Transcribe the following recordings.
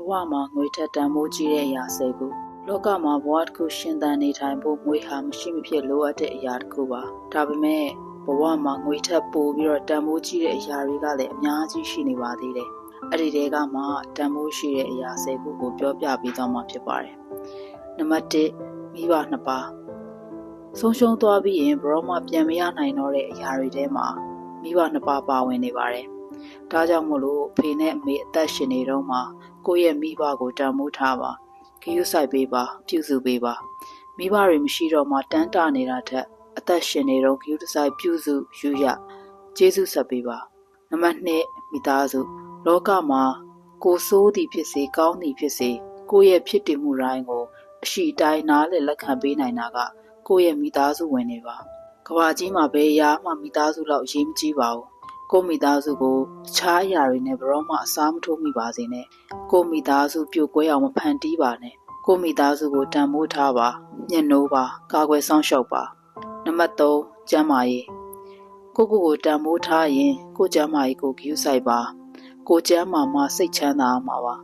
ဝမှာငွေထက်တန်ဖိုးကြီးတဲ့အရာ၁၀ခုလောကမှာဘဝတစ်ခုရှင်သန်နေထိုင်ဖို့ငွေဟာမရှိမဖြစ်လိုအပ်တဲ့အရာတစ်ခုပါဒါပေမဲ့ဘဝမှာငွေထက်ပိုပြီးတော့တန်ဖိုးကြီးတဲ့အရာတွေကလည်းအများကြီးရှိနေပါသေးတယ်အဲ့ဒီတဲကမှတန်ဖိုးရှိတဲ့အရာ၁၀ခုကိုပြောပြပေးသွားမှာဖြစ်ပါတယ်နံပါတ်1မိဘနှစ်ပါးဆုံးရှုံးသွားပြီးရင်ဘရောမှပြန်မရနိုင်တော့တဲ့အရာတွေထဲမှာမိဘနှစ်ပါးပါဝင်နေပါတယ်ဒါကြောင့်မို့လို့ဖေနဲ့အမေအသက်ရှင်နေတော့မှကိုယ့်ရဲ့မိဘကိုတန်ဖိုးထားပါဂရုစိုက်ပေးပါပြုစုပေးပါမိဘတွေမရှိတော့မှတန်းတာနေတာထက်အသက်ရှင်နေတော့ဂရုစိုက်ပြုစုယူရကျေးဇူးဆက်ပေးပါနံပါတ်2မိသားစုလောကမှာကိုဆိုးသည်ဖြစ်စေကောင်းသည်ဖြစ်စေကိုယ့်ရဲ့ဖြစ်တည်မှုတိုင်းကိုအရှိတိုင်းနားလည်လက်ခံပေးနိုင်တာကကိုယ့်ရဲ့မိသားစုဝင်တွေပါကဘာကြီးမှာဘယ်ရာမှမိသားစုလောက်အရေးမကြီးပါဘူးကိုမိသားစုကိုတခြားအရာတွေနဲ့ဘရောမှအစားမထိုးမိပါစေနဲ့ကိုမိသားစုပြိုကွဲအောင်မဖန်တီးပါနဲ့ကိုမိသားစုကိုတန်ဖိုးထားပါညှဉ်းနိုးပါကာကွယ်ဆောင်ရှောက်ပါနံပါတ်3ကျန်းမာရေးကိုတန်ဖိုးထားရင်ကိုကျန်းမာရေးကိုဂရုစိုက်ပါကိုကျန်းမာမှစိတ်ချမ်းသာမှာပါ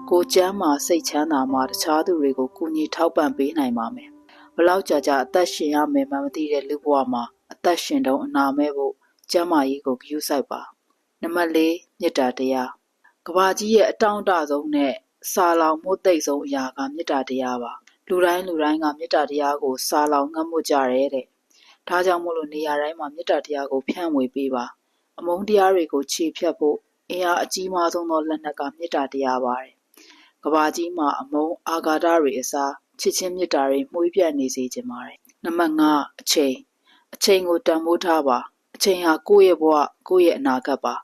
ကိုကျန်းမာစိတ်ချမ်းသာမှတခြားသူတွေကိုကူညီထောက်ပံ့ပေးနိုင်ပါမယ်ဘလောက်ကြာကြာအသက်ရှင်ရမယ်မှမသိတဲ့လူဘဝမှာအသက်ရှင်တုန်းအနာမဲ့ဖို့ကျမ်းမာရေးကိုဂရုစိုက်ပါနံပါတ်4မေတ္တာတရားကဘာကြီးရဲ့အတောင့်တဆုံးနဲ့စာလောင်မှုသိမ့်ဆုံးအရာကမေတ္တာတရားပါလူတိုင်းကမေတ္တာတရားကိုစာလောင်ငတ်မှုကြတယ်တဲ့ဒါကြောင့်မို့လို့နေရာတိုင်းမှာမေတ္တာတရားကိုဖြန့်ဝေပေးပါအမုန်းတရားတွေကိုခြေဖြတ်ဖို့အင်အားအကြီးမားဆုံးသောလက်နက်ကမေတ္တာတရားပါတဲ့ကဘာကြီးမှာအမုန်းအာဃာတတွေအစားချစ်ချင်းမေတ္တာတွေမှုပြတ်နေစေခြင်းပါတယ်နံပါတ်5အချိန်ကိုတန်ဖိုးထားပါအချိန်ဟာကိုယ့်ရဲ့ဘဝကိုယ့်ရဲ့အနာဂတ်ပါ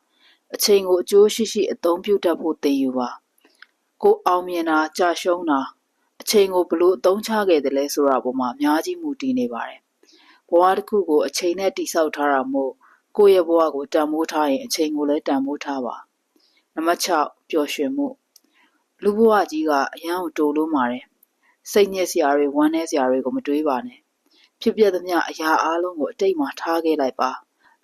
အချိန်ကိုအကျိုးရှိအသုံးပြုတတ်ဖို့သင်ယူပါကိုအောင်မြင်တာကြာရှုံးတာအချိန်ကိုဘလို့အသုံးချခဲ့တယ်လဲဆိုတာပေါ်မှာအများကြီးမူတည်နေပါတယ်ဘဝတစ်ခုကိုအချိန်နဲ့တိဆောက်ထားတာမို့ကိုယ့်ရဲ့ဘဝကိုတန်ဖိုးထားရင်အချိန်ကိုလည်းတန်ဖိုးထားပါနံပါတ်6ပျော်ရွှင်မှုလူဘဝကြီးကအရန်ကိုတိုးလို့ပါတယ်စိတ်ညစ်စရာတွေဝမ်းနည်းစရာတွေကိုမတွေးပါနဲ့ဖြစ်ပျက်သမျှအရာအလုံးကိုအတိတ်မှာထားခဲ့လိုက်ပါ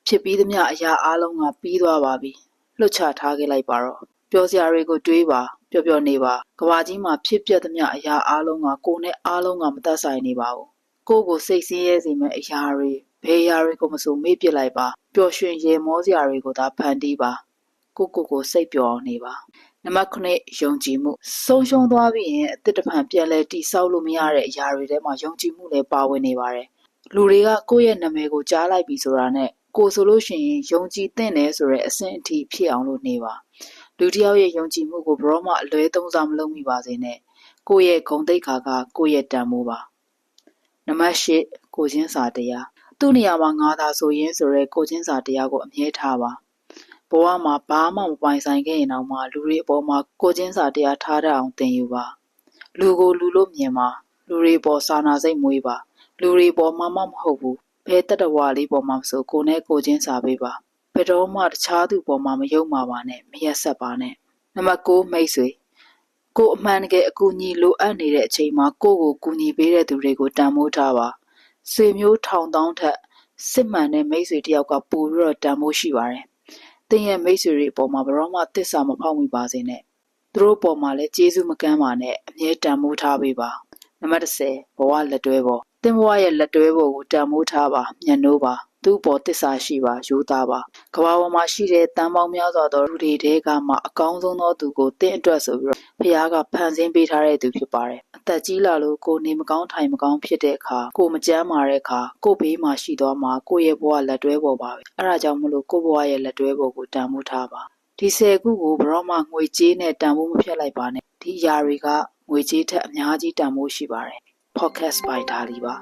ဖြစ်ပြီးသမျှအရာအလုံးကပြီးသွားပါပြီလွတ်ချထားခဲ့လိုက်ပါတော့ပျော်စရာတွေကိုတွေးပါပျော်နေပါကဘာကြီးမှာဖြစ်ပျက်သမျှအရာအလုံးကကိုယ်နဲ့အလုံးကမသက်ဆိုင်နေပါဘူးကိုယ့်ကိုစိတ်ဆင်းရဲစေမယ့်အရာတွေဘယ်အရာတွေကိုမဆိုမေ့ပစ်လိုက်ပါပျော်ရွှင်ရေမောစရာတွေကိုသာဖန်တီးပါကိုစိတ်ပျော်အောင်နေပါနံပါတ်9ယုံကြည်မှုဆုံးရှုံးသွားပြီးရင်အသက်တဖန်ပြန်လဲတိဆောက်လို့မရတဲ့အရာတွေထဲမှာယုံကြည်မှုလည်းပါဝင်နေပါတယ်လူတွေကကိုယ့်ရဲ့နာမည်ကိုကြားလိုက်ပြီဆိုတာနဲ့ကိုဆိုလို့ရှိရင်ယုံကြည်သင့်တယ်ဆိုတဲ့အဆင့်အထိဖြစ်အောင်လို့နေပါလူတစ်ယောက်ရဲ့ယုံကြည်မှုကိုဘရောမှအလွဲသုံးစားမလုပ်မိပါစေနဲ့ကိုယ့်ရဲ့ဂုဏ်သိက္ခာကကိုယ့်ရဲ့တန်ဖိုးပါနံပါတ်10ကိုချင်းစာတရားသူ့နေရာမှာငါသာဆိုရင်ဆိုရဲကိုချင်းစာတရားကိုအမြဲထားပါဘဝမှာဘာမှမပိုင်ဆိုင်ခဲ့ရင်တော့မှလူတွေအပေါ်မှာကိုချင်းစာတရားထားတတ်အောင်သင်ယူပါလူကိုလူလို့မြင်ပါလူတွေပေါ်စာနာစိတ်မွေးပါလူတွေပေါ်မှမဟုတ်ဘူးဘဲတတဝါလေးပေါ်မှာဆိုကိုနဲ့ကိုချင်းစာပေးပါဘယ်တော့မှတခြားသူပေါ်မှာမယုံပါနဲ့မရက်ဆက်ပါနဲ့နံပါတ်9မိတ်ဆွေကိုအမှန်တကယ်အကူအညီလိုအပ်နေတဲ့အချိန်မှာကိုကူညီပေးတဲ့သူတွေကိုတန်ဖိုးထားပါဆွေမျိုးထောင်တောင်းထက်စစ်မှန်တဲ့မိတ်ဆွေတယောက်ကပိုပြီးတော့တန်ဖိုးရှိပါတယ်သင်ရဲ့မိတ်ဆွေတွေအပေါ်မှာဘယ်တော့မှသစ္စာမဖောက်မိပါစေနဲ့သူတို့ပေါ်မှာလည်းကျေးဇူးမကမ်းပါနဲ့အမြဲတန်ဖိုးထားပေးပါနံပါတ်10ဘဝလက်တွဲပေါ်သင်ဘဝရဲ့လက်တွဲပေါ်ကိုတန်ဖိုးထားပါညှဉ်းနိုးပါသူ့ပေါ်သစ္စာရှိပါရိုးသားပါကမ္ဘာပေါ်မှာရှိတဲ့တန်ပေါင်းများစွာသောလူတွေထဲကမှအကောင်းဆုံးသောသူကိုသင်အတွက်ဆိုပြီးတော့ဘုရားကဖန်ဆင်းပေးထားတဲ့သူဖြစ်ပါတယ်အသက်ကြီးလာလို့ကိုနေမကောင်းထိုင်မကောင်းဖြစ်တဲ့အခါကိုမကြမ်းမာတဲ့အခါကိုဘေးမှာရှိသွားမှာကိုရဲ့ဘဝလက်တွဲပေါ်ပါပဲအဲ့ဒါကြောင့်မလို့ကိုဘဝရဲ့လက်တွဲပေါ်ကိုတန်ဖိုးထားပါဒီ10ခုကိုဘယ်တော့မှငွေကြေးနဲ့တန်ဖိုးမဖြတ်လိုက်ပါနဲ့ဒီຢာတွေကငွေကြေးထက်အများကြီးတန်ဖိုးရှိပါတယ် podcast by ဒါလီပါ